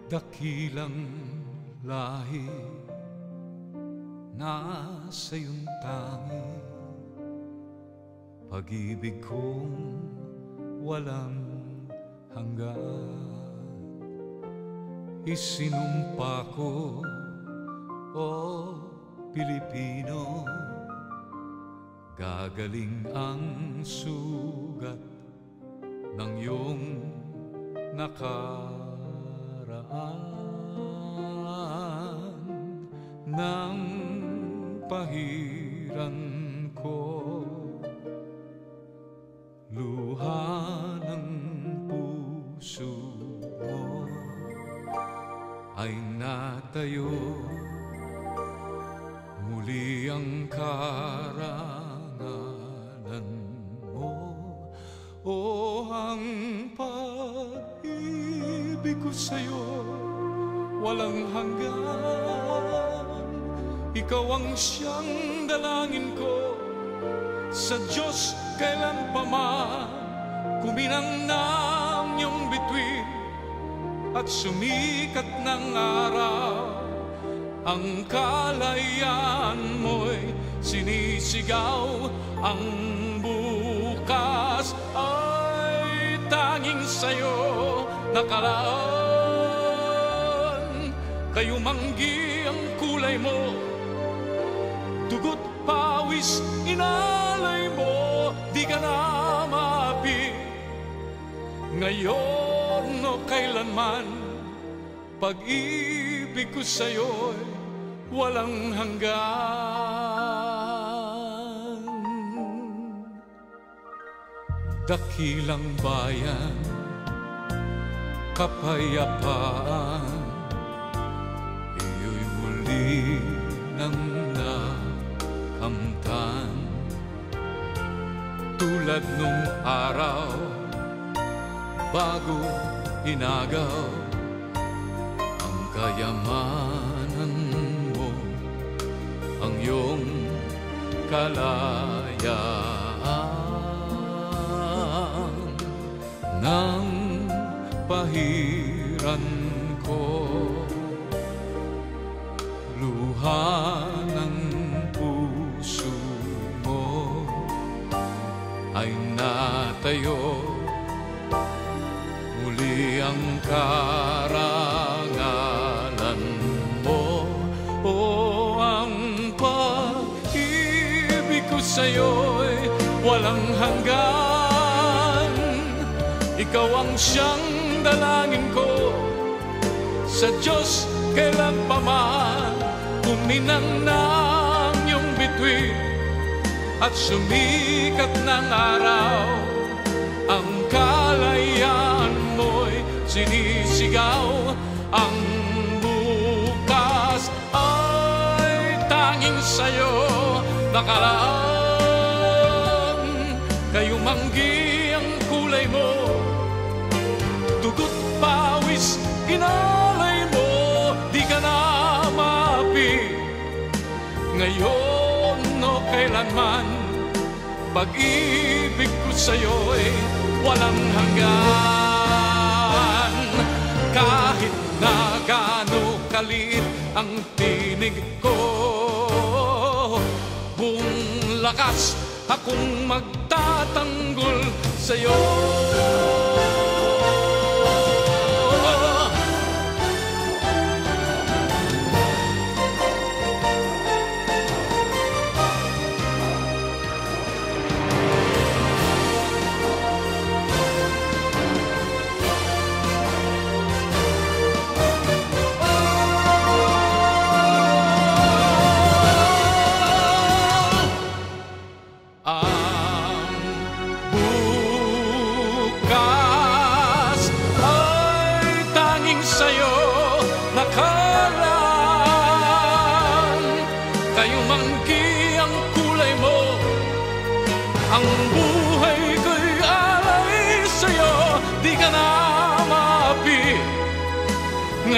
Dakilang lahi nasa iyong tangi, pag-ibig kong walang hanggan. Isinumpa ko, o Pilipino, gagaling ang sugat ng iyong nakaraan. Nang pahiran ko luha ng puso mo, ay natayo muli ang karangalan mo. O ang pag-ibig ko sa'yo walang hanggan. Ikaw ang siyang dalangin ko sa Diyos kailan pa man. Kuminang ng iyong bituin at sumikat ng araw, ang kalayaan mo'y sinisigaw. Ang bukas ay tanging sa'yo nakalaan. Kayumanggi ang kulay mo, dugo't pawis inalay mo, di ka na maapi. Ngayon o kailanman, pag-ibig ko sa'yo'y walang hanggan. Dakilang bayan, kapayapaan, iyo'y muli nang nakamtan. Tulad nung araw bago inagaw, ang kayamanan mo, ang iyong kalayaan. Nang pahiran ko luha ng puso mo, ay natayo muli ang karangalan mo. O ang pag-ibig ko sa'yo'y walang hanggan. Ikaw ang siyang dalangin ko sa Diyos kailan pa man. Kuminang ng iyong bituin at sumikat ng araw, ang kalayaan mo'y sinisigaw. Ang bukas ay tanging sa'yo nakalaan. Kayumanggi ang kulay mo, dugo't pawis inalay mo, di ka na maapi. Ngayon o kailanman, pag-ibig ko sa'yo'y walang hanggan. Kahit na gaano kaliit ang tinig ko, buong lakas akong magtatanggol sa'yo. Kayumanggi ang kulay mo, ang buhay ko'y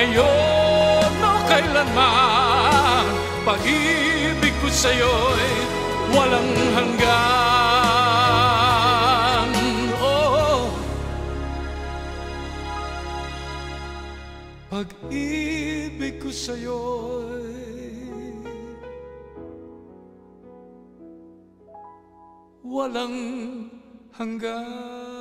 ngayon o kailanman, pag-ibig ko sa'yo'y walang hanggan. Oh, pag-ibig ko sa'yo'y walang hanggan.